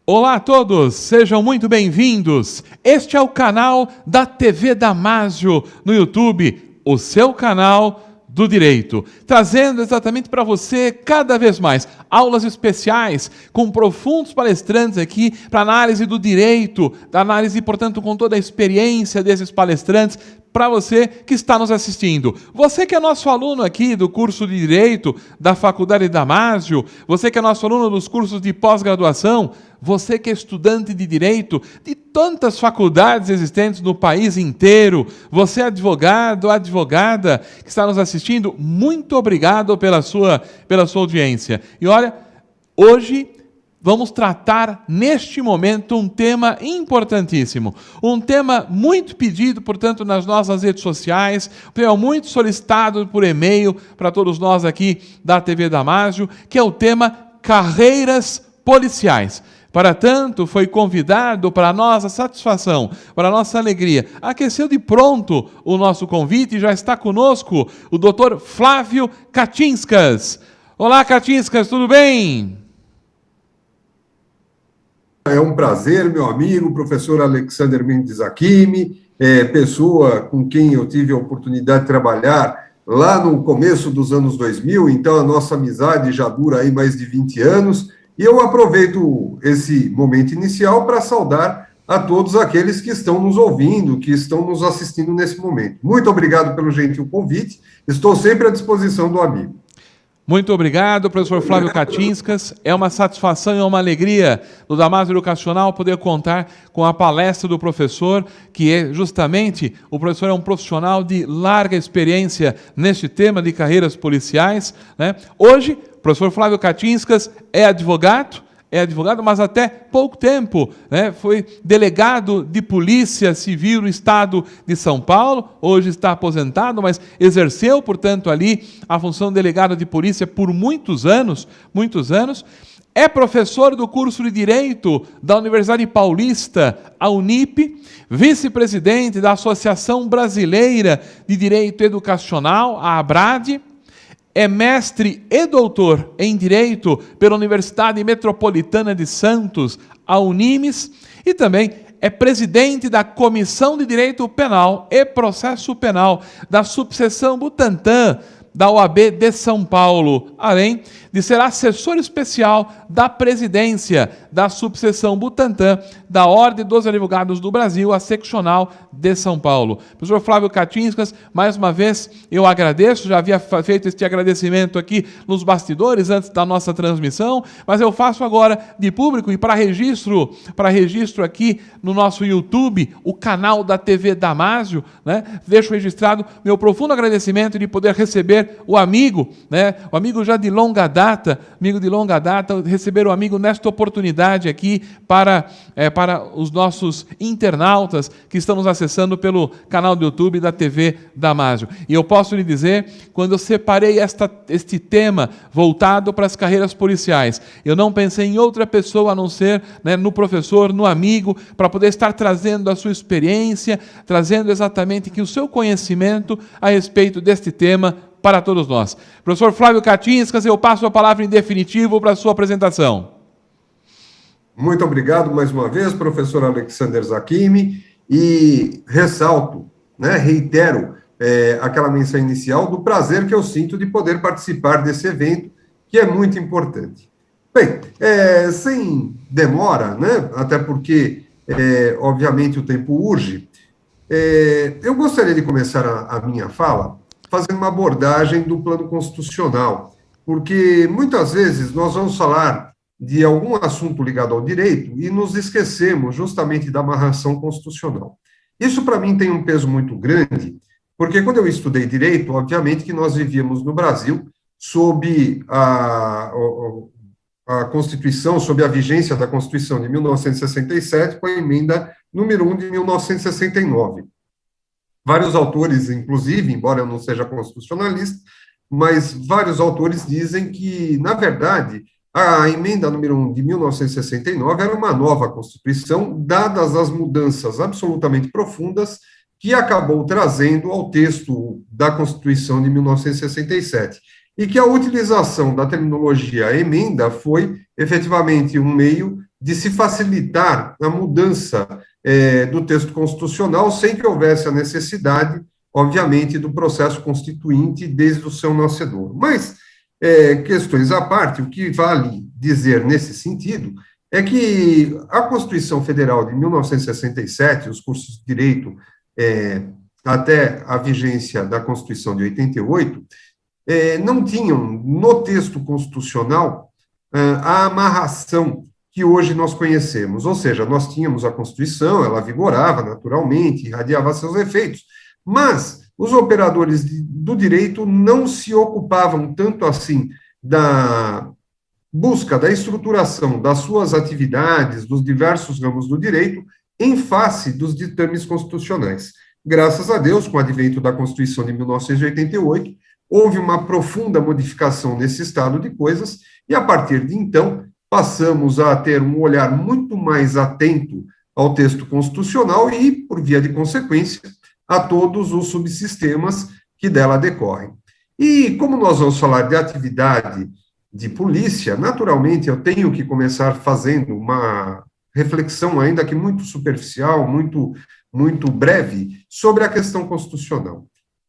Olá a todos, sejam muito bem-vindos. Este é o canal da TV Damásio no YouTube, o seu canal do direito, trazendo exatamente para você cada vez mais aulas especiais com profundos palestrantes aqui para análise do direito, da análise, portanto, com toda a experiência desses palestrantes, para você que está nos assistindo. Você que é nosso aluno aqui do curso de Direito da Faculdade Damásio, você que é nosso aluno dos cursos de pós-graduação, você que é estudante de Direito de tantas faculdades existentes no país inteiro, você advogado, advogada que está nos assistindo, muito obrigado pela sua audiência. E olha, hoje vamos tratar, neste momento, um tema importantíssimo. Um tema muito pedido, portanto, nas nossas redes sociais, um tema muito solicitado por e-mail para todos nós aqui da TV Damásio, que é o tema carreiras policiais. Para tanto, foi convidado, para a nossa satisfação, para a nossa alegria, aqueceu de pronto o nosso convite e já está conosco o Dr. Flávio Katinskas. Olá, Katinskas, tudo bem? É um prazer, meu amigo, professor Alexander Mendes Hakimi, pessoa com quem eu tive a oportunidade de trabalhar lá no começo dos anos 2000, então a nossa amizade já dura aí mais de 20 anos, e eu aproveito esse momento inicial para saudar a todos aqueles que estão nos ouvindo, que estão nos assistindo nesse momento. Muito obrigado pelo gentil convite, estou sempre à disposição do amigo. Muito obrigado, professor Flávio Katinskas. É uma satisfação e uma alegria do Damásio Educacional poder contar com a palestra do professor, que é justamente, o professor é um profissional de larga experiência neste tema de carreiras policiais, né? Hoje, o professor Flávio Katinskas é advogado, mas até pouco tempo, né, foi delegado de Polícia Civil no estado de São Paulo, hoje está aposentado, mas exerceu, portanto, ali a função de delegado de polícia por muitos anos, é professor do curso de Direito da Universidade Paulista, a Unip, vice-presidente da Associação Brasileira de Direito Educacional, a ABRAD, é mestre e doutor em Direito pela Universidade Metropolitana de Santos, a Unimes, e também é presidente da Comissão de Direito Penal e Processo Penal da Subseção Butantã, da OAB de São Paulo, além de ser assessor especial da presidência da Subseção Butantã da Ordem dos Advogados do Brasil, a seccional de São Paulo. Professor Flávio Katinskas, mais uma vez eu agradeço, já havia feito este agradecimento aqui nos bastidores antes da nossa transmissão, mas eu faço agora de público e para registro aqui no nosso YouTube, o canal da TV Damásio, né? Deixo registrado meu profundo agradecimento de poder receber o amigo, né? O amigo já de longa data, receber o amigo nesta oportunidade aqui para os nossos internautas que estão nos acessando pelo canal do YouTube da TV Damásio. E eu posso lhe dizer, quando eu separei este tema voltado para as carreiras policiais, eu não pensei em outra pessoa a não ser, né, no professor, no amigo, para poder estar trazendo a sua experiência, trazendo exatamente que o seu conhecimento a respeito deste tema para todos nós. Professor Flávio Katinskas, eu passo a palavra em definitivo para a sua apresentação. Muito obrigado mais uma vez, professor Alexander Hakimi, e ressalto, né, reitero aquela menção inicial do prazer que eu sinto de poder participar desse evento, que é muito importante. Bem, sem demora, né, até porque, obviamente, o tempo urge, eu gostaria de começar a minha fala fazendo uma abordagem do plano constitucional, porque muitas vezes nós vamos falar de algum assunto ligado ao direito e nos esquecemos justamente da amarração constitucional. Isso, para mim, tem um peso muito grande, porque quando eu estudei direito, obviamente que nós vivíamos no Brasil sob a Constituição, sob a vigência da Constituição de 1967, com a emenda número 1 de 1969. Vários autores, inclusive, embora eu não seja constitucionalista, mas vários autores dizem que, na verdade, a emenda número 1 de 1969 era uma nova Constituição, dadas as mudanças absolutamente profundas que acabou trazendo ao texto da Constituição de 1967. E que a utilização da terminologia emenda foi, efetivamente, um meio de se facilitar a mudança do texto constitucional sem que houvesse a necessidade, obviamente, do processo constituinte desde o seu nascedor. Mas, questões à parte, o que vale dizer nesse sentido é que a Constituição Federal de 1967, os cursos de direito, até a vigência da Constituição de 88, não tinham no texto constitucional a amarração que hoje nós conhecemos, ou seja, nós tínhamos a Constituição, ela vigorava naturalmente, irradiava seus efeitos, mas os operadores do direito não se ocupavam tanto assim da busca, da estruturação das suas atividades, dos diversos ramos do direito, em face dos ditames constitucionais. Graças a Deus, com o advento da Constituição de 1988, houve uma profunda modificação nesse estado de coisas, e a partir de então, passamos a ter um olhar muito mais atento ao texto constitucional e, por via de consequência, a todos os subsistemas que dela decorrem. E como nós vamos falar de atividade de polícia, naturalmente eu tenho que começar fazendo uma reflexão, ainda que muito superficial, muito breve, sobre a questão constitucional.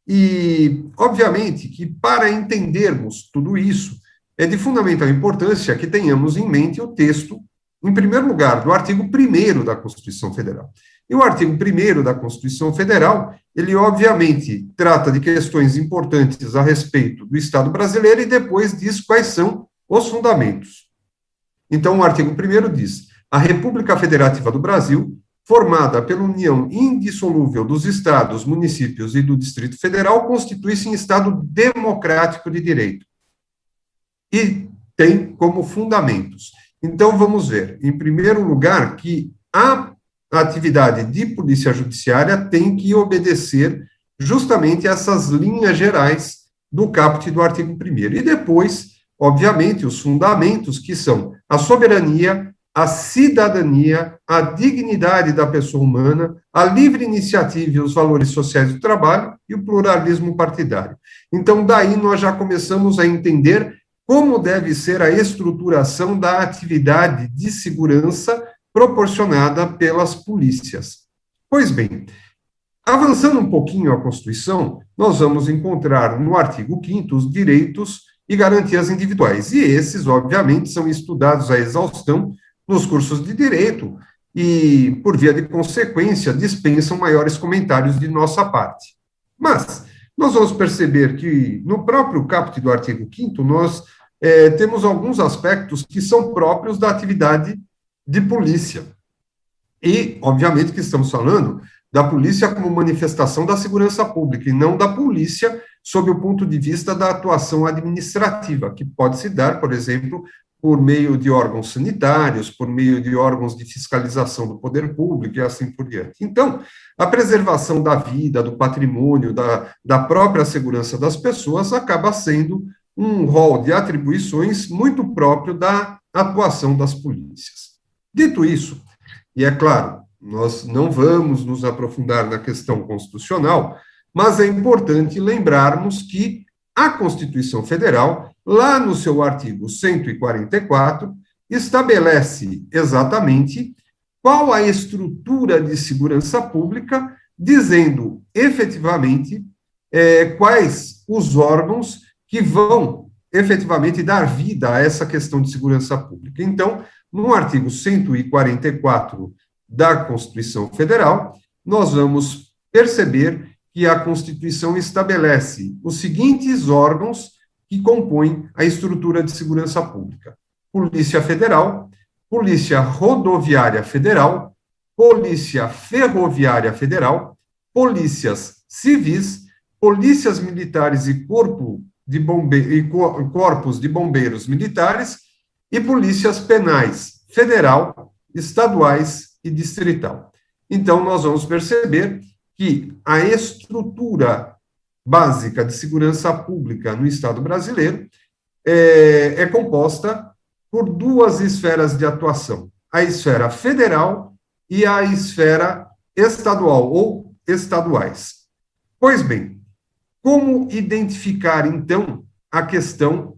E, obviamente, que para entendermos tudo isso, é de fundamental importância que tenhamos em mente o texto, em primeiro lugar, do artigo 1º da Constituição Federal. E o artigo 1º da Constituição Federal, ele obviamente trata de questões importantes a respeito do Estado brasileiro e depois diz quais são os fundamentos. Então, o artigo 1º diz: a República Federativa do Brasil, formada pela união indissolúvel dos estados, municípios e do Distrito Federal, constitui-se em Estado democrático de direito. E tem como fundamentos. Então, vamos ver, em primeiro lugar, que a atividade de polícia judiciária tem que obedecer justamente essas linhas gerais do caput do artigo 1º. E depois, obviamente, os fundamentos, que são a soberania, a cidadania, a dignidade da pessoa humana, a livre iniciativa e os valores sociais do trabalho e o pluralismo partidário. Então, daí nós já começamos a entender como deve ser a estruturação da atividade de segurança proporcionada pelas polícias. Pois bem, avançando um pouquinho a Constituição, nós vamos encontrar no artigo 5º os direitos e garantias individuais, e esses, obviamente, são estudados à exaustão nos cursos de direito e, por via de consequência, dispensam maiores comentários de nossa parte. Mas nós vamos perceber que, no próprio caput do artigo 5º, nós temos alguns aspectos que são próprios da atividade de polícia. E, obviamente, que estamos falando da polícia como manifestação da segurança pública, e não da polícia sob o ponto de vista da atuação administrativa, que pode se dar, por exemplo, por meio de órgãos sanitários, por meio de órgãos de fiscalização do poder público e assim por diante. Então, a preservação da vida, do patrimônio, da própria segurança das pessoas acaba sendo um rol de atribuições muito próprio da atuação das polícias. Dito isso, e é claro, nós não vamos nos aprofundar na questão constitucional, mas é importante lembrarmos que a Constituição Federal, lá no seu artigo 144, estabelece exatamente qual a estrutura de segurança pública, dizendo efetivamente quais os órgãos que vão efetivamente dar vida a essa questão de segurança pública. Então, no artigo 144 da Constituição Federal, nós vamos perceber que a Constituição estabelece os seguintes órgãos que compõem a estrutura de segurança pública: Polícia Federal, Polícia Rodoviária Federal, Polícia Ferroviária Federal, Polícias Civis, Polícias Militares e Corpos de Bombeiros Militares e Polícias Penais Federal, Estaduais e Distrital. Então, nós vamos perceber que a estrutura básica de segurança pública no Estado brasileiro é composta por duas esferas de atuação: a esfera federal e a esfera estadual ou estaduais. Pois bem, como identificar, então, a questão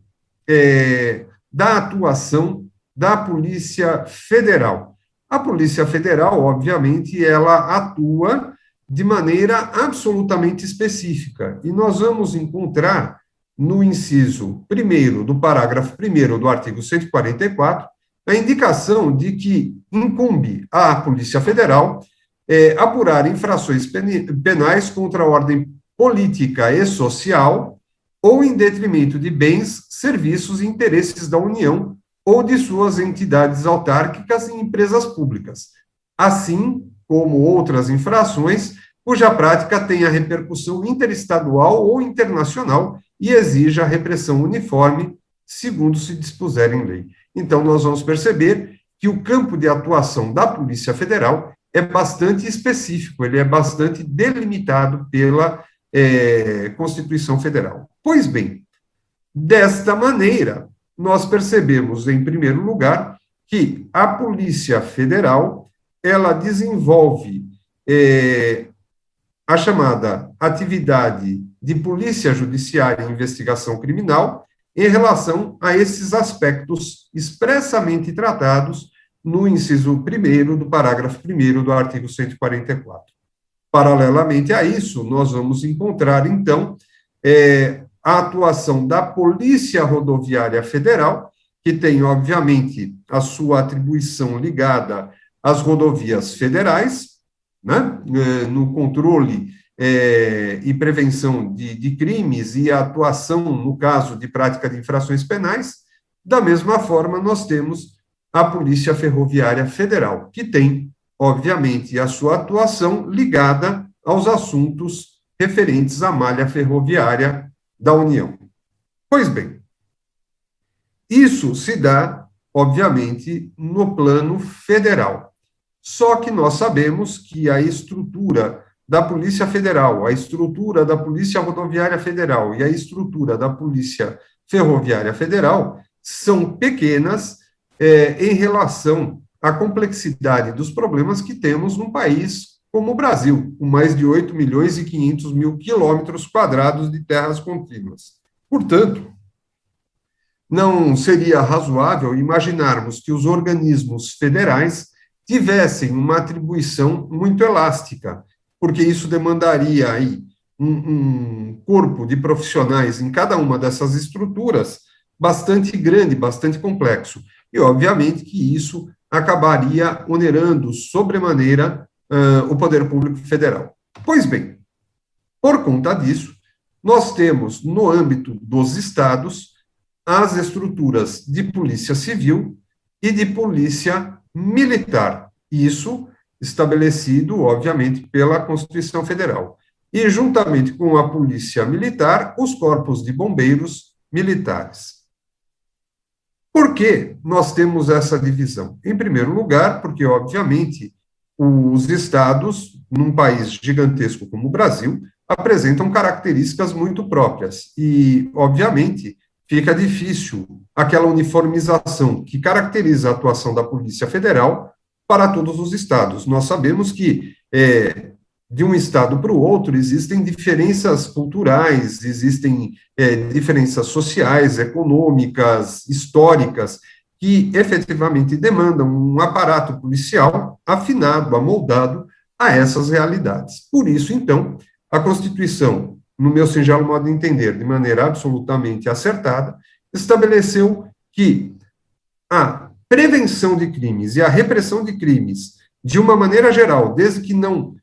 da atuação da Polícia Federal. A Polícia Federal, obviamente, ela atua de maneira absolutamente específica, e nós vamos encontrar no inciso 1º do parágrafo 1º do artigo 144, a indicação de que incumbe à Polícia Federal apurar infrações penais contra a ordem política e social ou em detrimento de bens, serviços e interesses da União ou de suas entidades autárquicas e empresas públicas, assim como outras infrações cuja prática tenha repercussão interestadual ou internacional e exija repressão uniforme, segundo se dispuser em lei. Então, nós vamos perceber que o campo de atuação da Polícia Federal é bastante específico, ele é bastante delimitado pela Constituição Federal. Pois bem, desta maneira, nós percebemos, em primeiro lugar, que a Polícia Federal, ela desenvolve a chamada atividade de polícia judiciária e investigação criminal em relação a esses aspectos expressamente tratados no inciso 1º do parágrafo 1º do artigo 144. Paralelamente a isso, nós vamos encontrar, então, a atuação da Polícia Rodoviária Federal, que tem, obviamente, a sua atribuição ligada às rodovias federais, né, no controle e prevenção de crimes e a atuação, no caso de prática de infrações penais. Da mesma forma, nós temos a Polícia Ferroviária Federal, que tem, obviamente, a sua atuação ligada aos assuntos referentes à malha ferroviária da União. Pois bem, isso se dá, obviamente, no plano federal. Só que nós sabemos que a estrutura da Polícia Federal, a estrutura da Polícia Rodoviária Federal e a estrutura da Polícia Ferroviária Federal são pequenas em relação à complexidade dos problemas que temos num país como o Brasil, com mais de 8 milhões e 500 mil quilômetros quadrados de terras contínuas. Portanto, não seria razoável imaginarmos que os organismos federais tivessem uma atribuição muito elástica, porque isso demandaria aí um corpo de profissionais em cada uma dessas estruturas bastante grande, bastante complexo. E, obviamente, que isso acabaria onerando sobremaneira o poder público federal. Pois bem, por conta disso, nós temos, no âmbito dos estados, as estruturas de polícia civil e de polícia militar. Isso estabelecido, obviamente, pela Constituição Federal. E, juntamente com a polícia militar, os corpos de bombeiros militares. Por que nós temos essa divisão? Em primeiro lugar, porque, obviamente, os estados, num país gigantesco como o Brasil, apresentam características muito próprias. E, obviamente, fica difícil aquela uniformização que caracteriza a atuação da Polícia Federal para todos os estados. Nós sabemos que, de um estado para o outro, existem diferenças culturais, existem diferenças sociais, econômicas, históricas, que efetivamente demandam um aparato policial afinado, amoldado a essas realidades. Por isso, então, a Constituição, no meu singelo modo de entender, de maneira absolutamente acertada, estabeleceu que a prevenção de crimes e a repressão de crimes, de uma maneira geral, desde que não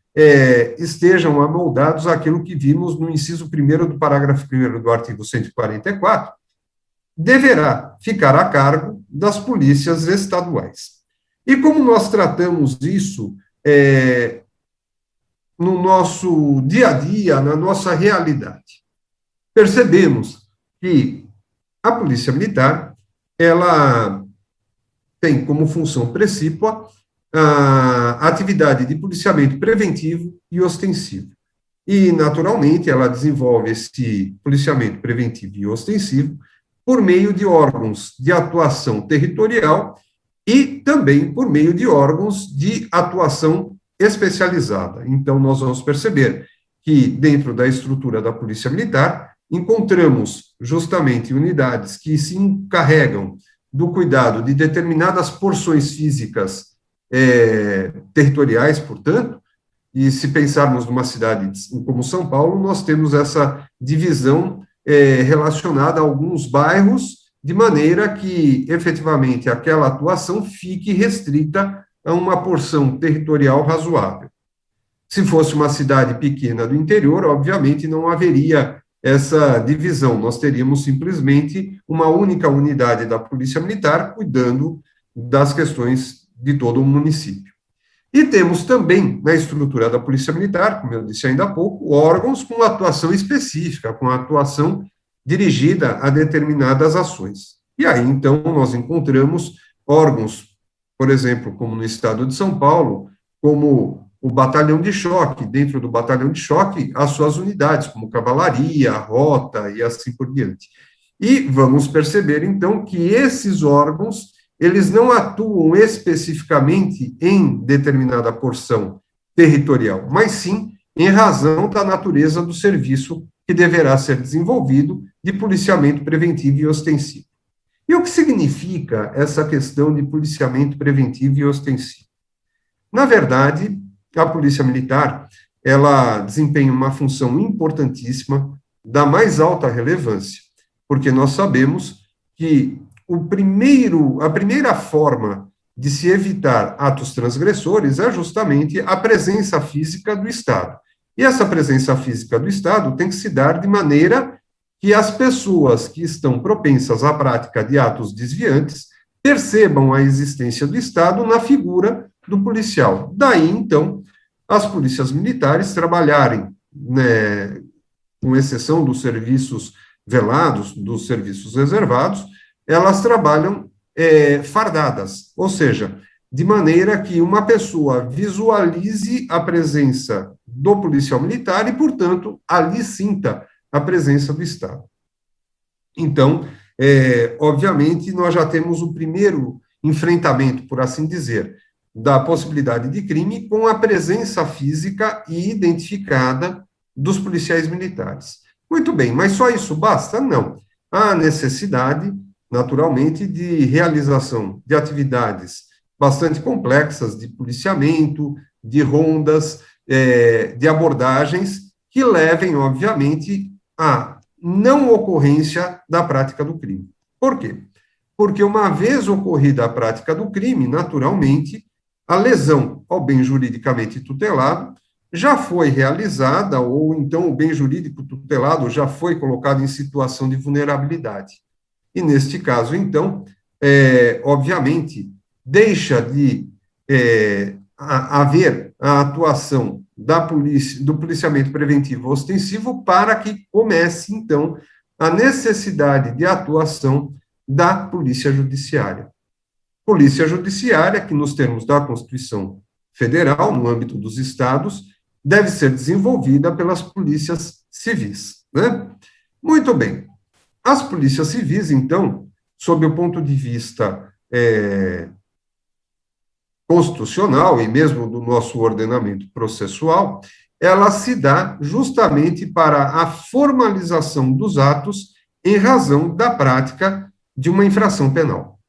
estejam amoldados àquilo que vimos no inciso 1º do parágrafo 1º do artigo 144, deverá ficar a cargo das polícias estaduais. E como nós tratamos isso no nosso dia a dia, na nossa realidade? Percebemos que a Polícia Militar, ela tem como função precípua a atividade de policiamento preventivo e ostensivo. E, naturalmente, ela desenvolve esse policiamento preventivo e ostensivo por meio de órgãos de atuação territorial e também por meio de órgãos de atuação especializada. Então, nós vamos perceber que, dentro da estrutura da Polícia Militar, encontramos justamente unidades que se encarregam do cuidado de determinadas porções físicas territoriais, portanto, e se pensarmos numa cidade como São Paulo, nós temos essa divisão relacionada a alguns bairros, de maneira que, efetivamente, aquela atuação fique restrita a uma porção territorial razoável. Se fosse uma cidade pequena do interior, obviamente não haveria essa divisão, nós teríamos simplesmente uma única unidade da Polícia Militar cuidando das questões de todo o município. E temos também, na estrutura da Polícia Militar, como eu disse ainda há pouco, órgãos com atuação específica, com atuação dirigida a determinadas ações. E aí, então, nós encontramos órgãos, por exemplo, como no estado de São Paulo, como o batalhão de choque, dentro do batalhão de choque, as suas unidades, como cavalaria, rota e assim por diante. E vamos perceber, então, que esses órgãos, eles não atuam especificamente em determinada porção territorial, mas sim em razão da natureza do serviço que deverá ser desenvolvido de policiamento preventivo e ostensivo. E o que significa essa questão de policiamento preventivo e ostensivo? Na verdade, a Polícia Militar, ela desempenha uma função importantíssima, da mais alta relevância, porque nós sabemos que a primeira forma de se evitar atos transgressores é justamente a presença física do Estado. E essa presença física do Estado tem que se dar de maneira que as pessoas que estão propensas à prática de atos desviantes percebam a existência do Estado na figura do policial. Daí, então, as polícias militares trabalharem, né, com exceção dos serviços velados, dos serviços reservados, elas trabalham fardadas, ou seja, de maneira que uma pessoa visualize a presença do policial militar e, portanto, ali sinta a presença do Estado. Então, obviamente, nós já temos o primeiro enfrentamento, por assim dizer, da possibilidade de crime com a presença física e identificada dos policiais militares. Muito bem, mas só isso basta? Não. Há necessidade, naturalmente, de realização de atividades bastante complexas de policiamento, de rondas, de abordagens que levem, obviamente, à não ocorrência da prática do crime. Por quê? Porque uma vez ocorrida a prática do crime, naturalmente, a lesão ao bem juridicamente tutelado já foi realizada, ou então o bem jurídico tutelado já foi colocado em situação de vulnerabilidade. E, neste caso, então, obviamente, deixa de haver a atuação do policiamento preventivo ostensivo para que comece, então, a necessidade de atuação da Polícia Judiciária. Polícia Judiciária, que nos termos da Constituição Federal, no âmbito dos estados, deve ser desenvolvida pelas polícias civis, né? Muito bem. As polícias civis, então, sob o ponto de vista constitucional e mesmo do nosso ordenamento processual, ela se dá justamente para a formalização dos atos em razão da prática de uma infração penal.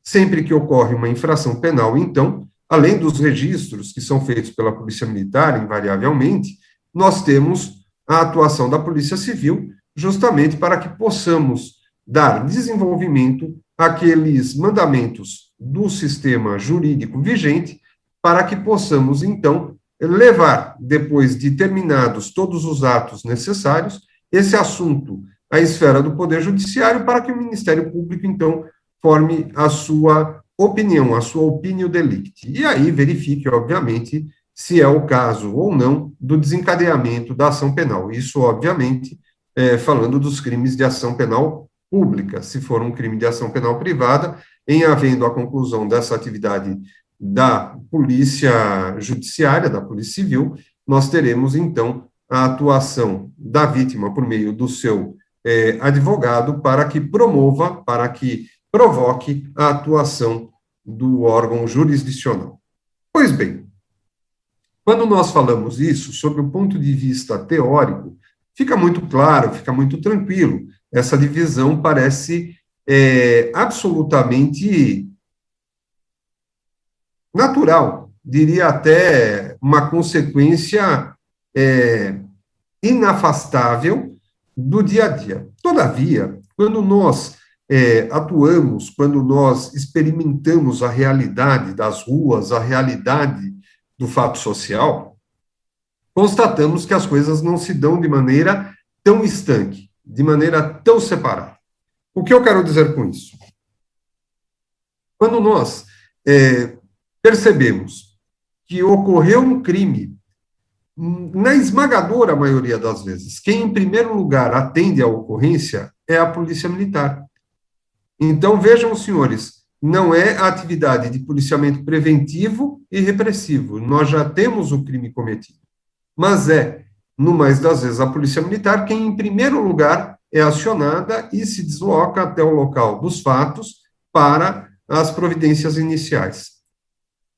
Sempre que ocorre uma infração penal, então, além dos registros que são feitos pela Polícia Militar, invariavelmente, nós temos a atuação da Polícia Civil, justamente para que possamos dar desenvolvimento àqueles mandamentos do sistema jurídico vigente, para que possamos, então, levar, depois de terminados todos os atos necessários, esse assunto à esfera do Poder Judiciário, para que o Ministério Público, então, forme a sua opinião, a sua opinião delicti. E aí verifique, obviamente, se é o caso ou não do desencadeamento da ação penal. Isso, obviamente, falando dos crimes de ação penal pública. Se for um crime de ação penal privada, em havendo a conclusão dessa atividade da Polícia Judiciária, da Polícia Civil, nós teremos, então, a atuação da vítima por meio do seu advogado para que promova, para que provoque a atuação do órgão jurisdicional. Pois bem, quando nós falamos isso, sob o ponto de vista teórico, fica muito claro, fica muito tranquilo. Essa divisão parece absolutamente natural, diria até uma consequência inafastável do dia a dia. Todavia, quando nós atuamos, quando nós experimentamos a realidade das ruas, a realidade do fato social, constatamos que as coisas não se dão de maneira tão estanque, de maneira tão separada. O que eu quero dizer com isso? Quando nós percebemos que ocorreu um crime, na esmagadora maioria das vezes, quem em primeiro lugar atende à ocorrência é a Polícia Militar. Então, vejam, senhores, não é a atividade de policiamento preventivo e repressivo, nós já temos o crime cometido, mas no mais das vezes, a Polícia Militar quem em primeiro lugar é acionada e se desloca até o local dos fatos para as providências iniciais.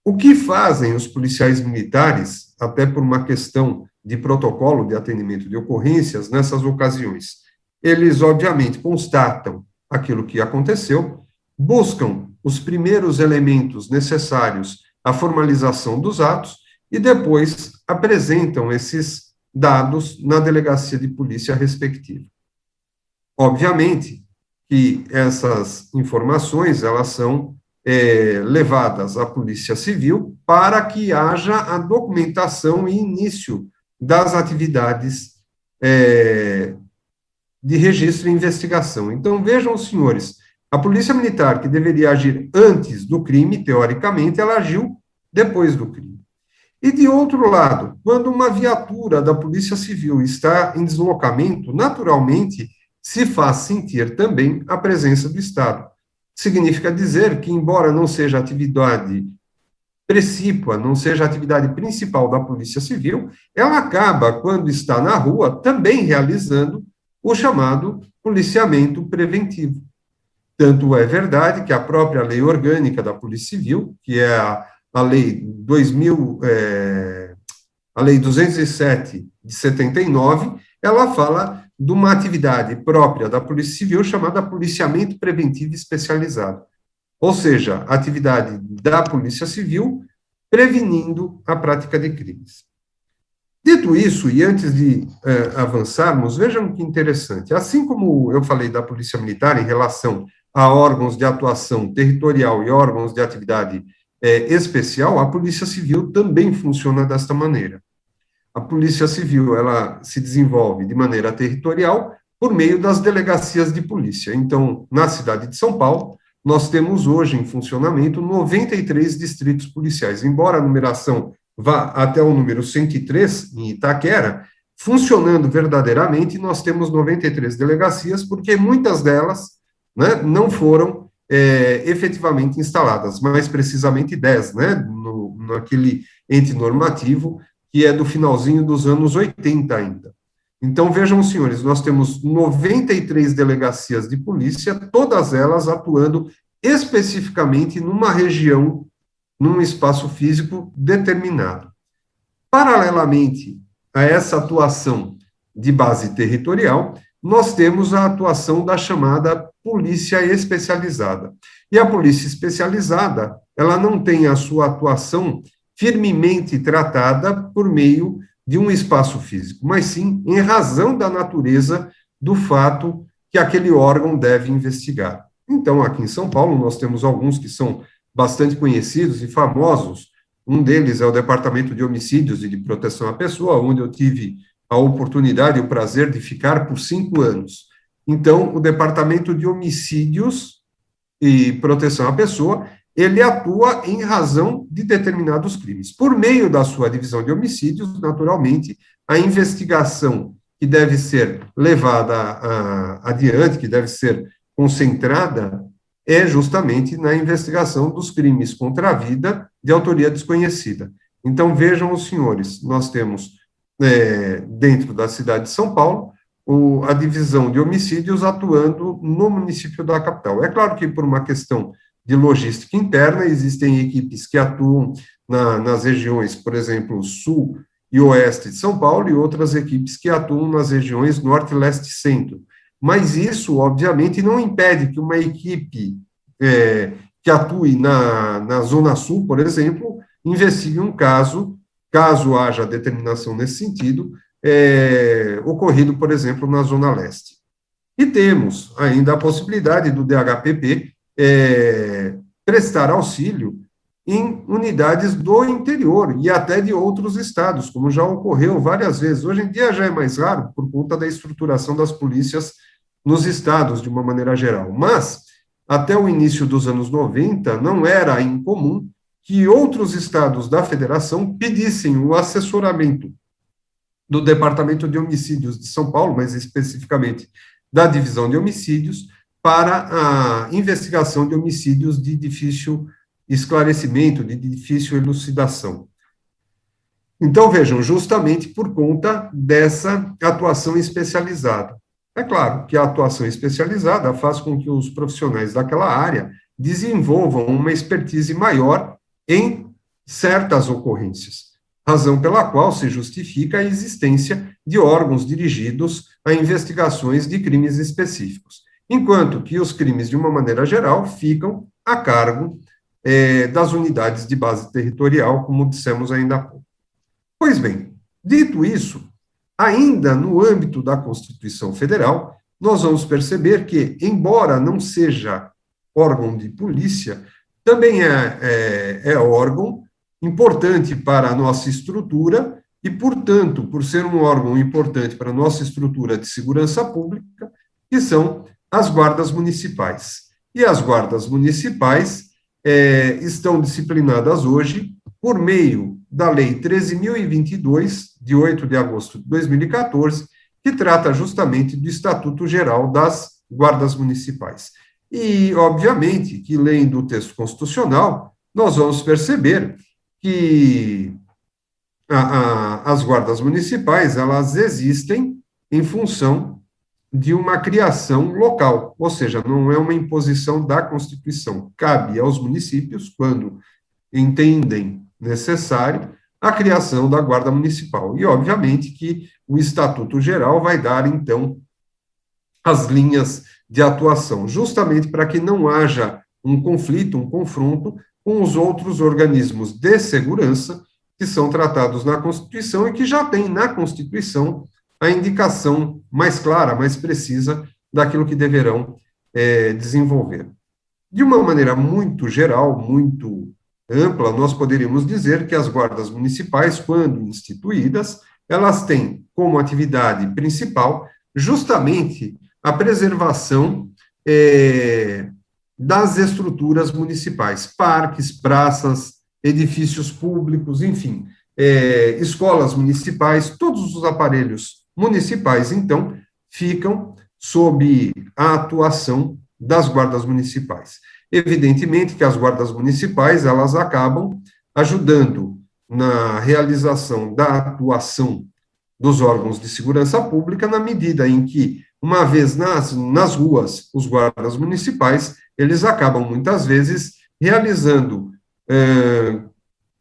O que fazem os policiais militares, até por uma questão de protocolo de atendimento de ocorrências, nessas ocasiões? Eles, obviamente, constatam aquilo que aconteceu, buscam os primeiros elementos necessários à formalização dos atos e depois apresentam esses dados na delegacia de polícia respectiva. Obviamente que essas informações, elas são levadas à Polícia Civil para que haja a documentação e início das atividades de registro e investigação. Então, vejam, senhores, a Polícia Militar, que deveria agir antes do crime, teoricamente, ela agiu depois do crime. E, de outro lado, quando uma viatura da Polícia Civil está em deslocamento, naturalmente, se faz sentir também a presença do Estado. Significa dizer que, embora não seja atividade precípua, não seja a atividade principal da Polícia Civil, ela acaba, quando está na rua, também realizando o chamado policiamento preventivo. Tanto é verdade que a própria lei orgânica da Polícia Civil, que é a lei 207 de 79, ela fala de uma atividade própria da Polícia Civil chamada policiamento preventivo especializado. Ou seja, a atividade da Polícia Civil prevenindo a prática de crimes. Dito isso, e antes de avançarmos, vejam que interessante. Assim como eu falei da Polícia Militar em relação a órgãos de atuação territorial e órgãos de atividade especial, a Polícia Civil também funciona desta maneira. A Polícia Civil, ela se desenvolve de maneira territorial por meio das delegacias de polícia. Então, na cidade de São Paulo, nós temos hoje em funcionamento 93 distritos policiais, embora a numeração vá até o número 103, em Itaquera, funcionando verdadeiramente, nós temos 93 delegacias, porque muitas delas não foram efetivamente instaladas, mais precisamente 10, naquele ente normativo, que é do finalzinho dos anos 80 ainda. Então, vejam, senhores, nós temos 93 delegacias de polícia, todas elas atuando especificamente numa região, num espaço físico determinado. Paralelamente a essa atuação de base territorial, nós temos a atuação da chamada polícia especializada. E a polícia especializada, ela não tem a sua atuação firmemente tratada por meio de um espaço físico, mas sim em razão da natureza do fato que aquele órgão deve investigar. Então, aqui em São Paulo, nós temos alguns que são bastante conhecidos e famosos. Um deles é o Departamento de Homicídios e de Proteção à Pessoa, onde eu tive a oportunidade e o prazer de ficar por 5 anos. Então, o Departamento de Homicídios e Proteção à Pessoa, ele atua em razão de determinados crimes. Por meio da sua divisão de homicídios, naturalmente, a investigação que deve ser levada adiante, que deve ser concentrada, é justamente na investigação dos crimes contra a vida de autoria desconhecida. Então, vejam os senhores, nós temos, dentro da cidade de São Paulo, a divisão de homicídios atuando no município da capital. É claro que, por uma questão de logística interna, existem equipes que atuam nas regiões, por exemplo, sul e oeste de São Paulo, e outras equipes que atuam nas regiões norte, leste e centro. mas isso, obviamente, não impede que uma equipe que atue na Zona Sul, por exemplo, investigue um caso, caso haja determinação nesse sentido, ocorrido, por exemplo, na Zona Leste. E temos ainda a possibilidade do DHPP prestar auxílio em unidades do interior e até de outros estados, como já ocorreu várias vezes. Hoje em dia já é mais raro por conta da estruturação das polícias nos estados, de uma maneira geral. Mas, até o início dos anos 90, não era incomum que outros estados da federação pedissem o assessoramento do Departamento de Homicídios de São Paulo, mais especificamente da Divisão de Homicídios, para a investigação de homicídios de difícil esclarecimento, de difícil elucidação. Então, vejam, justamente por conta dessa atuação especializada. É claro que a atuação especializada faz com que os profissionais daquela área desenvolvam uma expertise maior em certas ocorrências, razão pela qual se justifica a existência de órgãos dirigidos a investigações de crimes específicos, enquanto que os crimes, de uma maneira geral, ficam a cargo das unidades de base territorial, como dissemos ainda há pouco. Pois bem, dito isso, ainda no âmbito da Constituição Federal, nós vamos perceber que, embora não seja órgão de polícia, também é órgão importante para a nossa estrutura e, portanto, por ser um órgão importante para a nossa estrutura de segurança pública, que são as guardas municipais. E as guardas municipais estão disciplinadas hoje por meio da Lei 13.022, de 8 de agosto de 2014, que trata justamente do Estatuto Geral das Guardas Municipais. E, obviamente, que lendo o texto constitucional, nós vamos perceber que as guardas municipais, elas existem em função de uma criação local, ou seja, não é uma imposição da Constituição. Cabe aos municípios, quando entendem necessário, a criação da Guarda Municipal. E, obviamente, que o Estatuto Geral vai dar, então, as linhas de atuação, justamente para que não haja um conflito, um confronto com os outros organismos de segurança que são tratados na Constituição e que já tem na Constituição a indicação mais clara, mais precisa daquilo que deverão desenvolver. De uma maneira muito geral, muito ampla, nós poderíamos dizer que as guardas municipais, quando instituídas, elas têm como atividade principal justamente a preservação das estruturas municipais, parques, praças, edifícios públicos, enfim, escolas municipais, todos os aparelhos municipais, então, ficam sob a atuação das guardas municipais. Evidentemente que as guardas municipais, elas acabam ajudando na realização da atuação dos órgãos de segurança pública, na medida em que, uma vez nas ruas, os guardas municipais, eles acabam, muitas vezes, realizando,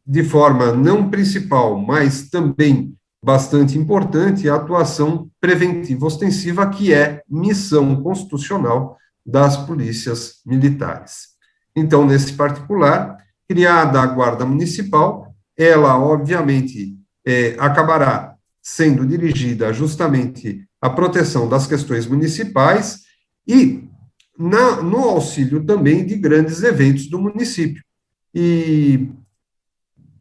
de forma não principal, mas também bastante importante, a atuação preventiva ostensiva, que é missão constitucional das polícias militares. Então, nesse particular, criada a Guarda Municipal, ela, obviamente, acabará sendo dirigida justamente à proteção das questões municipais e no auxílio também de grandes eventos do município. E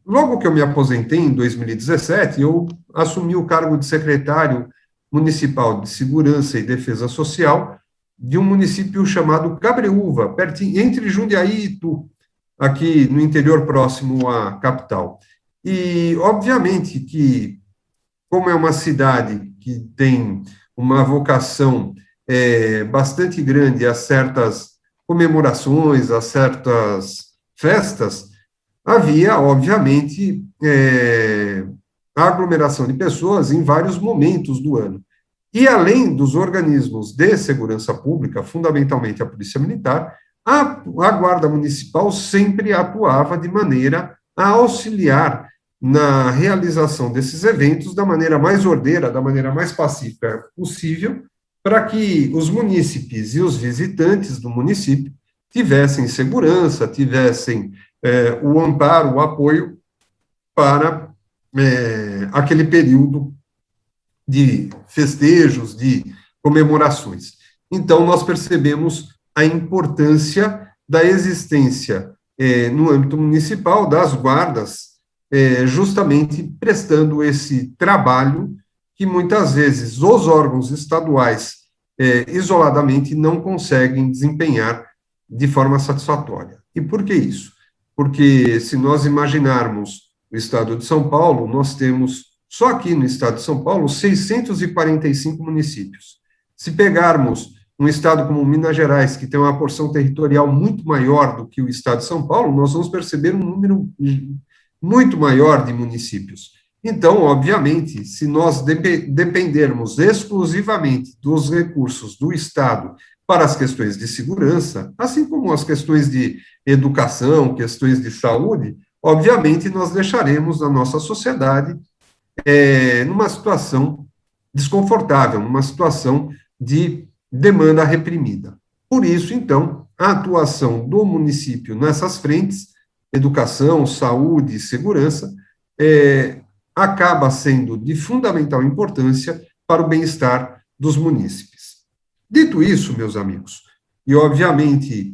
logo que eu me aposentei, em 2017, eu assumi o cargo de secretário municipal de Segurança e Defesa Social de um município chamado Cabreúva, entre Jundiaí e Itu, aqui no interior próximo à capital. E, obviamente, que, como é uma cidade que tem uma vocação bastante grande a certas comemorações, a certas festas, havia, obviamente, a aglomeração de pessoas em vários momentos do ano. E, além dos organismos de segurança pública, fundamentalmente a Polícia Militar, a Guarda Municipal sempre atuava de maneira a auxiliar na realização desses eventos da maneira mais ordeira, da maneira mais pacífica possível, para que os munícipes e os visitantes do município tivessem segurança, tivessem o amparo, o apoio para aquele período de festejos, de comemorações. Então, nós percebemos a importância da existência no âmbito municipal das guardas, justamente prestando esse trabalho que muitas vezes os órgãos estaduais isoladamente não conseguem desempenhar de forma satisfatória. E por que isso? Porque se nós imaginarmos o estado de São Paulo, nós temos, só aqui no estado de São Paulo, 645 municípios. Se pegarmos um estado como Minas Gerais, que tem uma porção territorial muito maior do que o estado de São Paulo, nós vamos perceber um número muito maior de municípios. Então, obviamente, se nós dependermos exclusivamente dos recursos do Estado para as questões de segurança, assim como as questões de educação, questões de saúde, obviamente nós deixaremos a nossa sociedade numa situação desconfortável, numa situação de demanda reprimida. Por isso, então, a atuação do município nessas frentes, educação, saúde e segurança, acaba sendo de fundamental importância para o bem-estar dos munícipes. Dito isso, meus amigos, e obviamente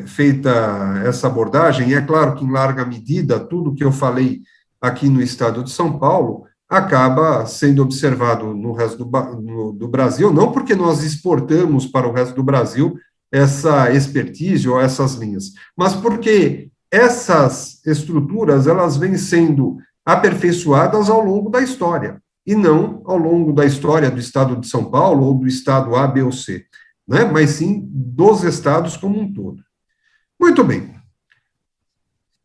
feita essa abordagem, é claro que em larga medida tudo que eu falei aqui no estado de São Paulo acaba sendo observado no resto do Brasil, não porque nós exportamos para o resto do Brasil essa expertise ou essas linhas, mas porque essas estruturas, elas vêm sendo aperfeiçoadas ao longo da história, e não ao longo da história do estado de São Paulo ou do estado A, B ou C, né? Mas sim dos estados como um todo. Muito bem.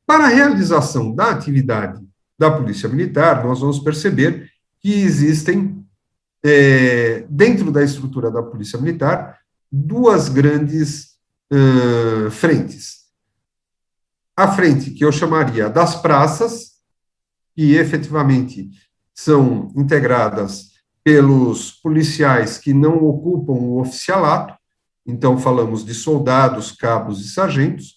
Para a realização da atividade da Polícia Militar, nós vamos perceber que existem, dentro da estrutura da Polícia Militar, duas grandes frentes. A frente que eu chamaria das praças, que efetivamente são integradas pelos policiais que não ocupam o oficialato, então falamos de soldados, cabos e sargentos,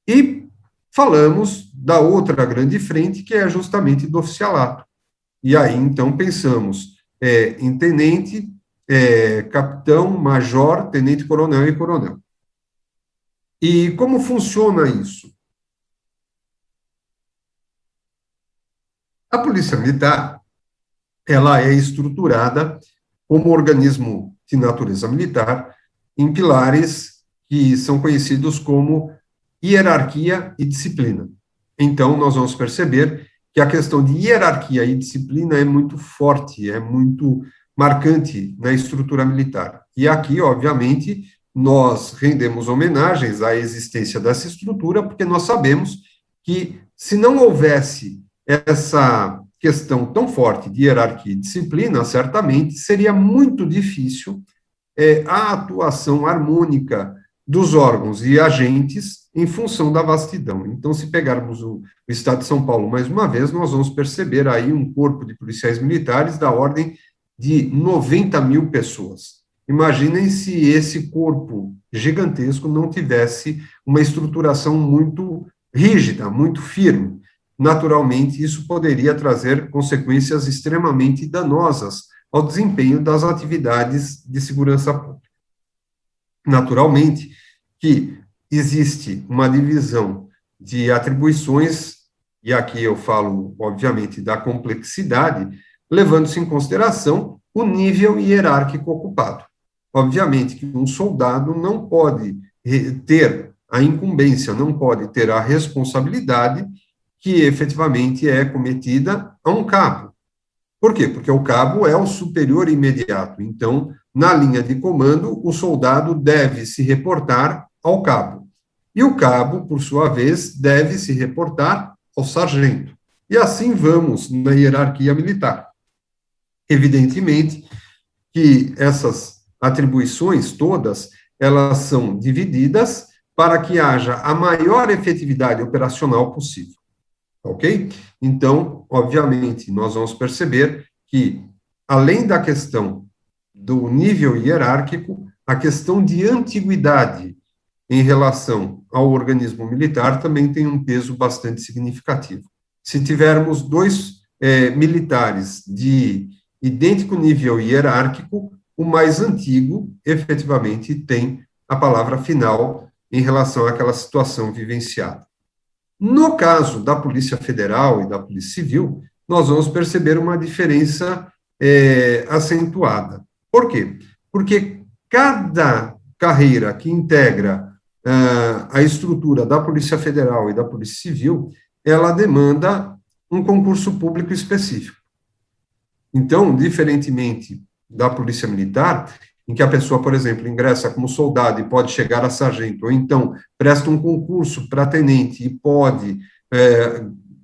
e falamos da outra grande frente, que é justamente do oficialato. E aí, então, pensamos em tenente, capitão, major, tenente-coronel e coronel. E como funciona isso? A Polícia Militar, ela é estruturada como organismo de natureza militar em pilares que são conhecidos como hierarquia e disciplina. Então, nós vamos perceber que a questão de hierarquia e disciplina é muito forte, é muito marcante na estrutura militar. E aqui, obviamente, nós rendemos homenagens à existência dessa estrutura, porque nós sabemos que, se não houvesse essa questão tão forte de hierarquia e disciplina, certamente seria muito difícil a atuação harmônica dos órgãos e agentes em função da vastidão. Então, se pegarmos o estado de São Paulo mais uma vez, nós vamos perceber aí um corpo de policiais militares da ordem de 90 mil pessoas. Imaginem se esse corpo gigantesco não tivesse uma estruturação muito rígida, muito firme. Naturalmente, isso poderia trazer consequências extremamente danosas ao desempenho das atividades de segurança pública. Naturalmente que existe uma divisão de atribuições, e aqui eu falo, obviamente, da complexidade, levando-se em consideração o nível hierárquico ocupado. Obviamente que um soldado não pode ter a incumbência, não pode ter a responsabilidade que efetivamente é cometida a um cabo. Por quê? Porque o cabo é o superior imediato. Então, na linha de comando, o soldado deve se reportar ao cabo. E o cabo, por sua vez, deve se reportar ao sargento. E assim vamos na hierarquia militar. Evidentemente que essas atribuições todas, elas são divididas para que haja a maior efetividade operacional possível. Ok? Então, obviamente, nós vamos perceber que, além da questão do nível hierárquico, a questão de antiguidade em relação ao organismo militar também tem um peso bastante significativo. Se tivermos dois militares de idêntico nível hierárquico, o mais antigo, efetivamente, tem a palavra final em relação àquela situação vivenciada. No caso da Polícia Federal e da Polícia Civil, nós vamos perceber uma diferença acentuada. Por quê? Porque cada carreira que integra a estrutura da Polícia Federal e da Polícia Civil, ela demanda um concurso público específico. Então, diferentemente da Polícia Militar, em que a pessoa, por exemplo, ingressa como soldado e pode chegar a sargento, ou então presta um concurso para tenente e pode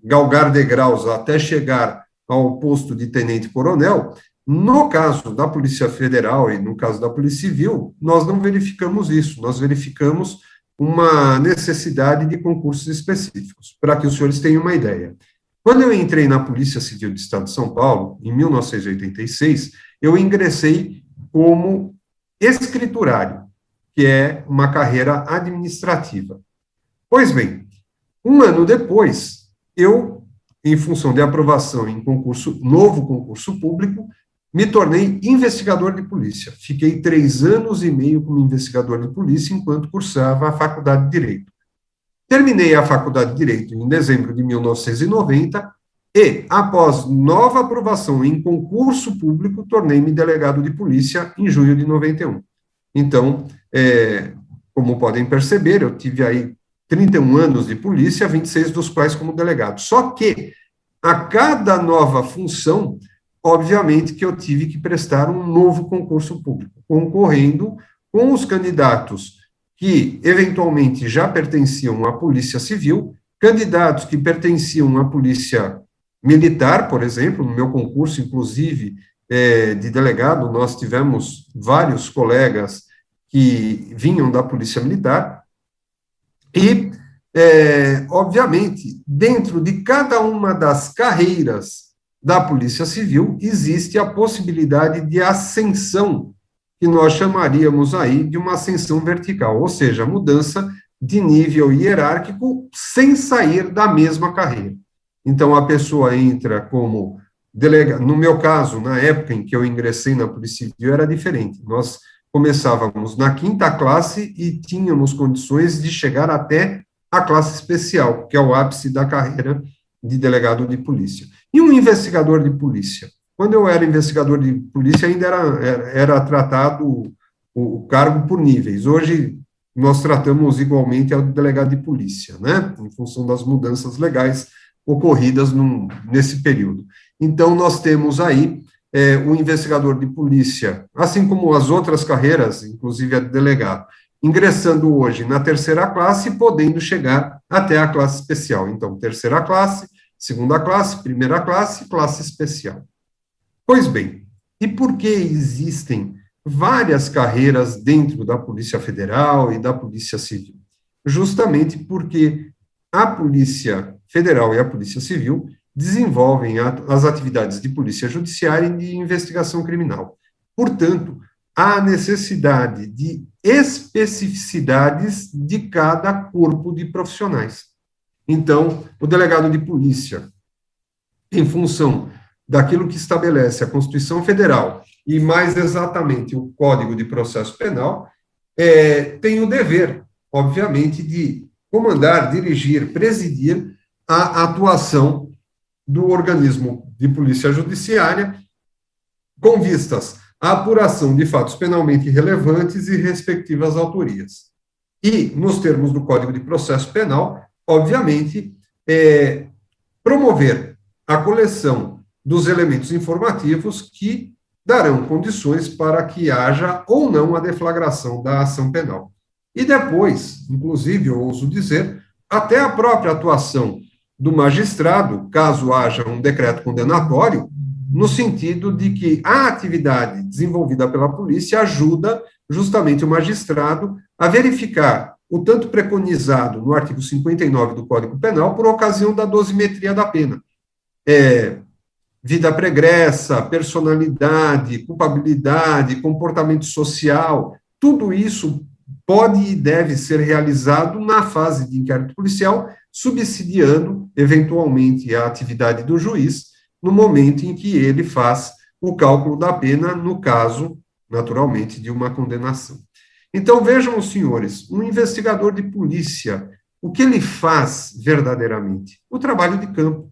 galgar degraus até chegar ao posto de tenente-coronel, no caso da Polícia Federal e no caso da Polícia Civil, nós não verificamos isso, nós verificamos uma necessidade de concursos específicos, para que os senhores tenham uma ideia. Quando eu entrei na Polícia Civil do Estado de São Paulo, em 1986, eu ingressei como escriturário, que é uma carreira administrativa. Pois bem, um ano depois, eu, em função de aprovação em novo concurso público, me tornei investigador de polícia. Fiquei 3 anos e meio como investigador de polícia enquanto cursava a Faculdade de Direito. Terminei a Faculdade de Direito em dezembro de 1990 e, após nova aprovação em concurso público, tornei-me delegado de polícia em junho de 91. Então, como podem perceber, eu tive aí 31 anos de polícia, 26 dos quais como delegado. Só que, a cada nova função, obviamente que eu tive que prestar um novo concurso público, concorrendo com os candidatos que, eventualmente, já pertenciam à Polícia Civil, candidatos que pertenciam à Polícia Militar, por exemplo, no meu concurso, inclusive, de delegado, nós tivemos vários colegas que vinham da Polícia Militar, e, obviamente, dentro de cada uma das carreiras da Polícia Civil, existe a possibilidade de ascensão, que nós chamaríamos aí de uma ascensão vertical, ou seja, mudança de nível hierárquico sem sair da mesma carreira. Então, a pessoa entra como delegado. No meu caso, na época em que eu ingressei na Polícia Civil, era diferente. Nós começávamos na 5ª classe e tínhamos condições de chegar até a classe especial, que é o ápice da carreira de delegado de polícia. E um investigador de polícia? Quando eu era investigador de polícia, ainda era tratado o cargo por níveis. Hoje, nós tratamos igualmente ao delegado de polícia, né, em função das mudanças legais ocorridas nesse período. Então, nós temos aí o investigador de polícia, assim como as outras carreiras, inclusive a de delegado, ingressando hoje na 3ª classe e podendo chegar até a classe especial. Então, 3ª classe, 2ª classe, 1ª classe, classe especial. Pois bem, e por que existem várias carreiras dentro da Polícia Federal e da Polícia Civil? Justamente porque a Polícia Federal e a Polícia Civil desenvolvem as atividades de polícia judiciária e de investigação criminal. Portanto, há necessidade de especificidades de cada corpo de profissionais. Então, o delegado de polícia, em função daquilo que estabelece a Constituição Federal e, mais exatamente, o Código de Processo Penal, tem o dever, obviamente, de comandar, dirigir, presidir a atuação do organismo de polícia judiciária com vistas à apuração de fatos penalmente relevantes e respectivas autorias. E, nos termos do Código de Processo Penal, obviamente, promover a coleção dos elementos informativos que darão condições para que haja ou não a deflagração da ação penal. E depois, inclusive, eu ouso dizer, até a própria atuação do magistrado, caso haja um decreto condenatório, no sentido de que a atividade desenvolvida pela polícia ajuda justamente o magistrado a verificar o tanto preconizado no artigo 59 do Código Penal por ocasião da dosimetria da pena. vida pregressa, personalidade, culpabilidade, comportamento social, tudo isso pode e deve ser realizado na fase de inquérito policial, subsidiando, eventualmente, a atividade do juiz, no momento em que ele faz o cálculo da pena, no caso, naturalmente, de uma condenação. Então, vejam, os senhores, um investigador de polícia, o que ele faz verdadeiramente? O trabalho de campo.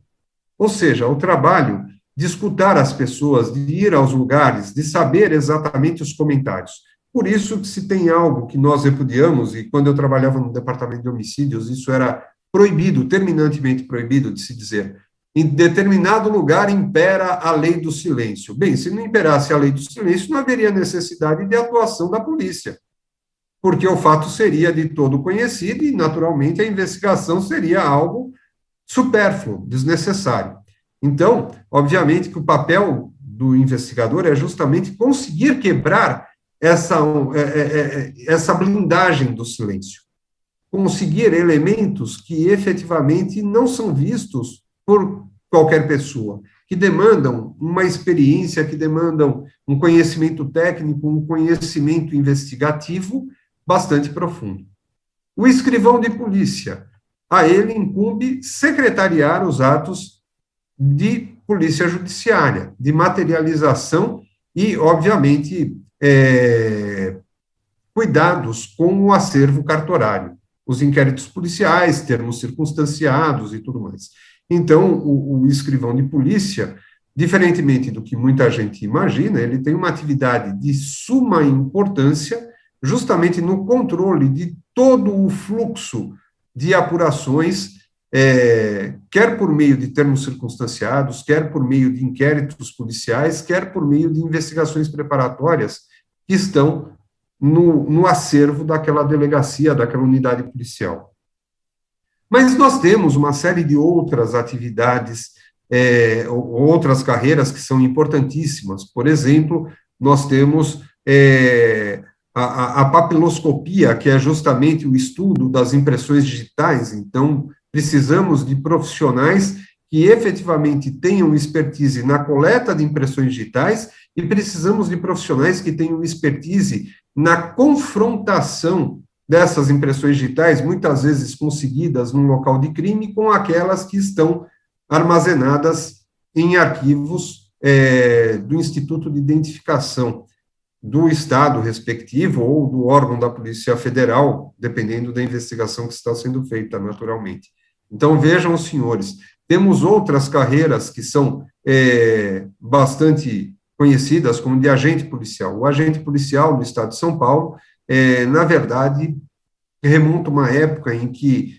Ou seja, o trabalho de escutar as pessoas, de ir aos lugares, de saber exatamente os comentários. Por isso que se tem algo que nós repudiamos, e quando eu trabalhava no departamento de homicídios, isso era proibido, terminantemente proibido de se dizer. Em determinado lugar impera a lei do silêncio. Bem, se não imperasse a lei do silêncio, não haveria necessidade de atuação da polícia, porque o fato seria de todo conhecido e, naturalmente, a investigação seria algo supérfluo, desnecessário. Então, obviamente que o papel do investigador é justamente conseguir quebrar essa blindagem do silêncio, conseguir elementos que efetivamente não são vistos por qualquer pessoa, que demandam uma experiência, que demandam um conhecimento técnico, um conhecimento investigativo bastante profundo. O escrivão de polícia, a ele incumbe secretariar os atos de polícia judiciária, de materialização e, obviamente, cuidados com o acervo cartorário, os inquéritos policiais, termos circunstanciados e tudo mais. Então, o escrivão de polícia, diferentemente do que muita gente imagina, ele tem uma atividade de suma importância justamente no controle de todo o fluxo de apurações, quer por meio de termos circunstanciados, quer por meio de inquéritos policiais, quer por meio de investigações preparatórias que estão no acervo daquela delegacia, daquela unidade policial. Mas nós temos uma série de outras atividades, outras carreiras que são importantíssimas. Por exemplo, nós temos a papiloscopia, que é justamente o estudo das impressões digitais. Então, precisamos de profissionais que efetivamente tenham expertise na coleta de impressões digitais e precisamos de profissionais que tenham expertise na confrontação dessas impressões digitais, muitas vezes conseguidas num local de crime, com aquelas que estão armazenadas em arquivos do Instituto de Identificação do Estado respectivo ou do órgão da Polícia Federal, dependendo da investigação que está sendo feita, naturalmente. Então, vejam, os senhores, temos outras carreiras que são bastante conhecidas, como de agente policial. O agente policial no Estado de São Paulo, na verdade, remonta uma época em que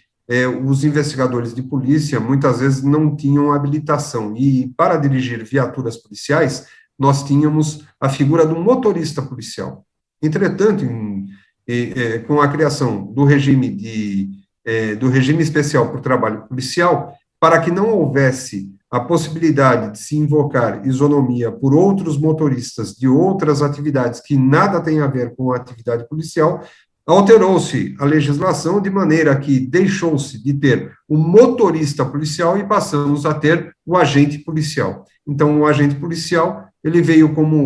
os investigadores de polícia muitas vezes não tinham habilitação, e para dirigir viaturas policiais, nós tínhamos a figura do motorista policial. Entretanto, com a criação do regime especial por trabalho policial, para que não houvesse a possibilidade de se invocar isonomia por outros motoristas de outras atividades que nada têm a ver com a atividade policial, alterou-se a legislação de maneira que deixou-se de ter o motorista policial e passamos a ter o agente policial. Então, o agente policial, ele veio como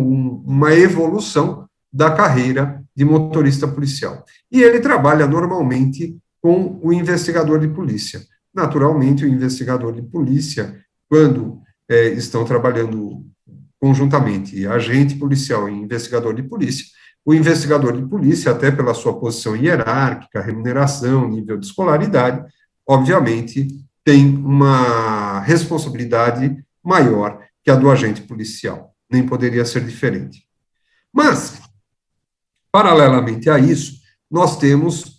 uma evolução da carreira de motorista policial. E ele trabalha normalmente com o investigador de polícia. Naturalmente, o investigador de polícia, quando estão trabalhando conjuntamente agente policial e investigador de polícia, o investigador de polícia, até pela sua posição hierárquica, remuneração, nível de escolaridade, obviamente, tem uma responsabilidade maior que a do agente policial. Nem poderia ser diferente. Mas, paralelamente a isso, nós temos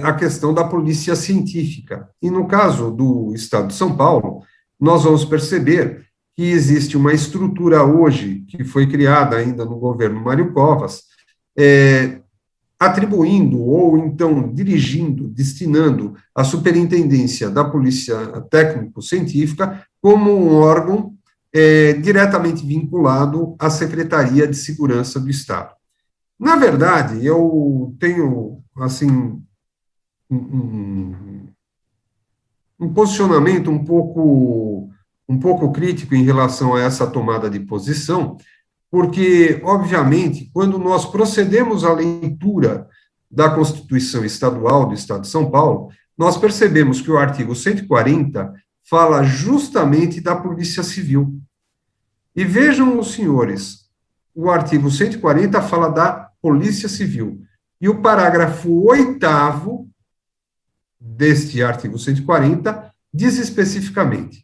a questão da polícia científica. E no caso do Estado de São Paulo, nós vamos perceber que existe uma estrutura hoje, que foi criada ainda no governo Mário Covas, atribuindo ou então dirigindo, destinando a superintendência da polícia técnico-científica como um órgão diretamente vinculado à Secretaria de Segurança do Estado. Na verdade, eu tenho, assim, um posicionamento um pouco um pouco crítico em relação a essa tomada de posição, porque, obviamente, quando nós procedemos à leitura da Constituição Estadual do Estado de São Paulo, nós percebemos que o artigo 140 fala justamente da Polícia Civil. E vejam os senhores, o artigo 140 fala da Polícia Civil, e o parágrafo 8º deste artigo 140 diz especificamente,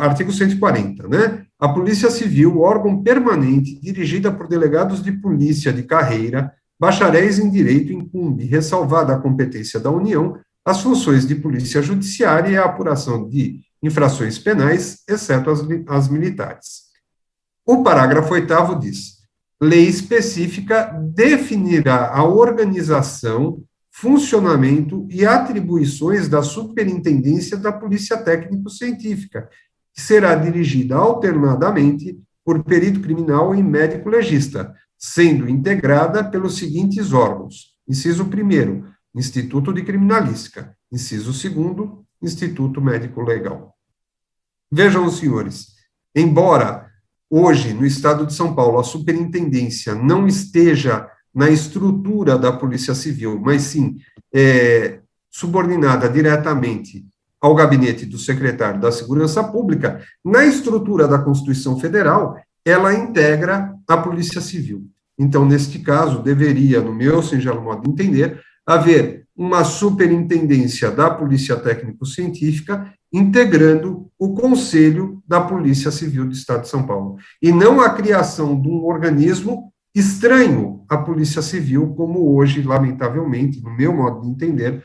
artigo 140, né? A Polícia Civil, órgão permanente, dirigida por delegados de polícia de carreira, bacharéis em direito, incumbe, ressalvada a competência da União, as funções de polícia judiciária e a apuração de infrações penais, exceto as militares. O parágrafo 8º diz, lei específica definirá a organização, funcionamento e atribuições da Superintendência da Polícia Técnico-Científica, que será dirigida alternadamente por perito criminal e médico legista, sendo integrada pelos seguintes órgãos. Inciso 1º, Instituto de Criminalística. Inciso 2º, Instituto Médico Legal. Vejam, senhores, embora hoje, no estado de São Paulo, a superintendência não esteja na estrutura da Polícia Civil, mas sim subordinada diretamente ao gabinete do secretário da Segurança Pública, na estrutura da Constituição Federal, ela integra a Polícia Civil. Então, neste caso, deveria, no meu singelo modo de entender, haver uma superintendência da Polícia Técnico-Científica integrando o Conselho da Polícia Civil do Estado de São Paulo, e não a criação de um organismo estranho à Polícia Civil, como hoje, lamentavelmente, no meu modo de entender,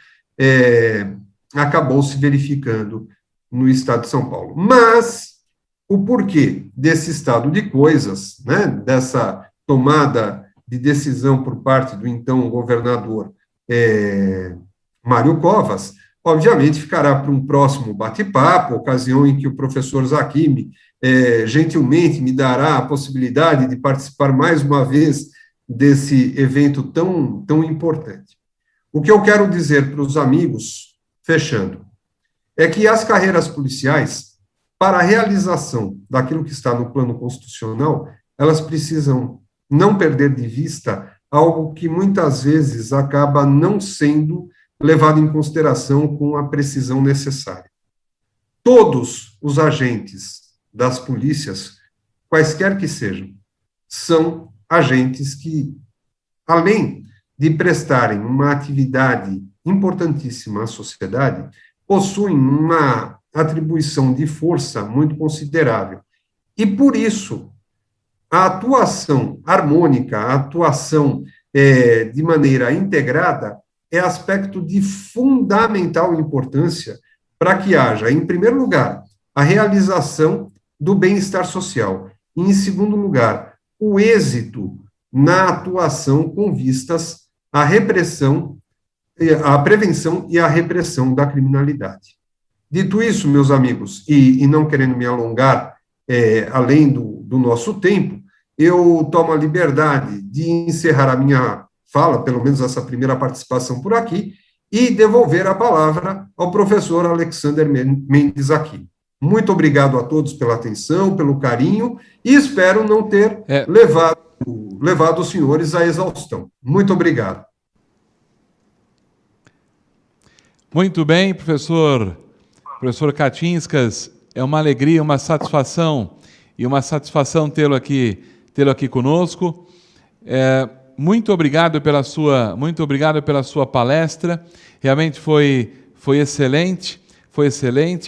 acabou se verificando no Estado de São Paulo. Mas o porquê desse estado de coisas, né, dessa tomada de decisão por parte do então governador Mário Covas, obviamente ficará para um próximo bate-papo, ocasião em que o professor Zaquim gentilmente me dará a possibilidade de participar mais uma vez desse evento tão importante. O que eu quero dizer para os amigos, fechando, é que as carreiras policiais, para a realização daquilo que está no plano constitucional, elas precisam não perder de vista algo que muitas vezes acaba não sendo levado em consideração com a precisão necessária. Todos os agentes das polícias, quaisquer que sejam, são agentes que, além de prestarem uma atividade importantíssima à sociedade, possuem uma atribuição de força muito considerável. E, por isso, a atuação harmônica, a atuação de maneira integrada, é aspecto de fundamental importância para que haja, em primeiro lugar, a realização do bem-estar social, e, em segundo lugar, o êxito na atuação com vistas à repressão, à prevenção e à repressão da criminalidade. Dito isso, meus amigos, e não querendo me alongar além do nosso tempo, eu tomo a liberdade de encerrar a minha fala, pelo menos essa primeira participação por aqui, e devolver a palavra ao professor Alexander Mendes aqui. Muito obrigado a todos pela atenção, pelo carinho, e espero não ter levado os senhores à exaustão. Muito obrigado. Muito bem, professor Katinskas, é uma alegria, uma satisfação tê-lo aqui conosco. Muito obrigado pela sua palestra. Realmente foi excelente,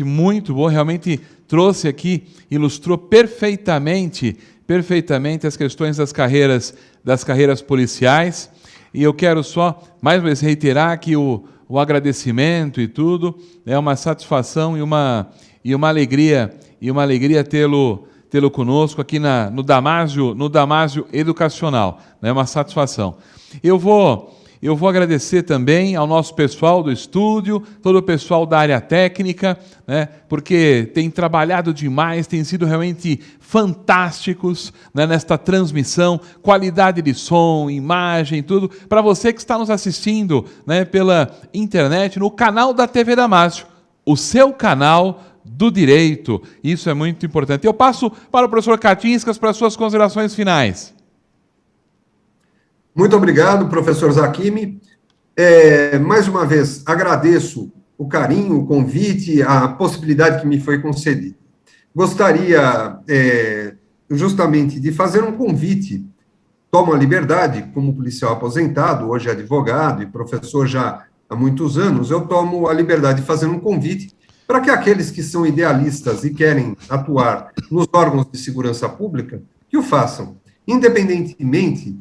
muito bom. Realmente trouxe aqui, ilustrou perfeitamente as questões das carreiras policiais. E eu quero só mais uma vez reiterar que o agradecimento e tudo é uma satisfação e uma alegria tê-lo conosco aqui no Damásio Educacional. É uma satisfação. Eu vou agradecer também ao nosso pessoal do estúdio, todo o pessoal da área técnica, né, porque tem trabalhado demais, tem sido realmente fantásticos, né, nesta transmissão, qualidade de som, imagem, tudo. Para você que está nos assistindo, né, pela internet, no canal da TV Damásio, o seu canal do direito. Isso é muito importante. Eu passo para o professor Katinskas para as suas considerações finais. Muito obrigado, professor Zakimi. Mais uma vez, agradeço o carinho, o convite, a possibilidade que me foi concedida. Gostaria, justamente, de fazer um convite. Tomo a liberdade, como policial aposentado, hoje advogado e professor já há muitos anos, eu tomo a liberdade de fazer um convite para que aqueles que são idealistas e querem atuar nos órgãos de segurança pública, que o façam, independentemente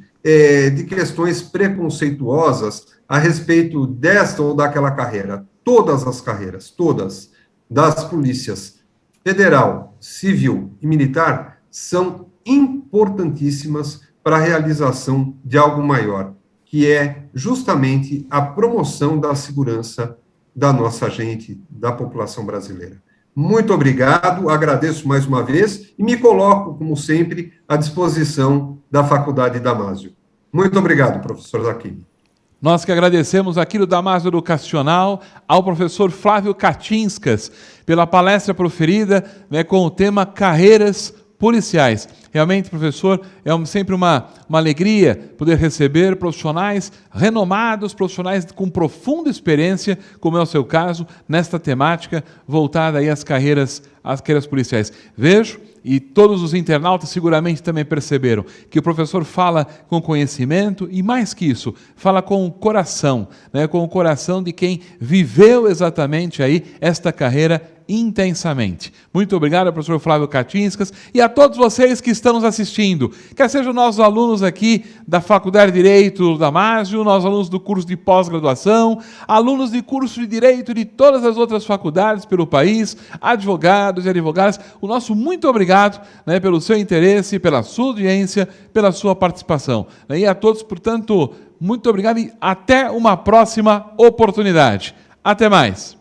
de questões preconceituosas a respeito desta ou daquela carreira. Todas as carreiras, todas, das polícias federal, civil e militar, são importantíssimas para a realização de algo maior, que é justamente a promoção da segurança da nossa gente, da população brasileira. Muito obrigado, agradeço mais uma vez e me coloco, como sempre, à disposição da Faculdade Damásio. Muito obrigado, professor Zakimi. Nós que agradecemos aqui do Damásio Educacional ao professor Flávio Katinskas pela palestra proferida, né, com o tema Carreiras Policiais. Realmente, professor, é sempre uma alegria poder receber profissionais renomados, profissionais com profunda experiência, como é o seu caso, nesta temática voltada aí às carreiras policiais. Vejo, e todos os internautas seguramente também perceberam, que o professor fala com conhecimento e, mais que isso, fala com o coração, né, com o coração de quem viveu exatamente aí esta carreira intensamente. Muito obrigado, professor Flávio Katinskas, e a todos vocês que estão nos assistindo, quer sejam nossos alunos aqui da Faculdade de Direito do Damásio, nossos alunos do curso de pós-graduação, alunos de curso de Direito de todas as outras faculdades pelo país, advogados e advogadas, o nosso muito obrigado, né, pelo seu interesse, pela sua audiência, pela sua participação. E a todos, portanto, muito obrigado e até uma próxima oportunidade. Até mais!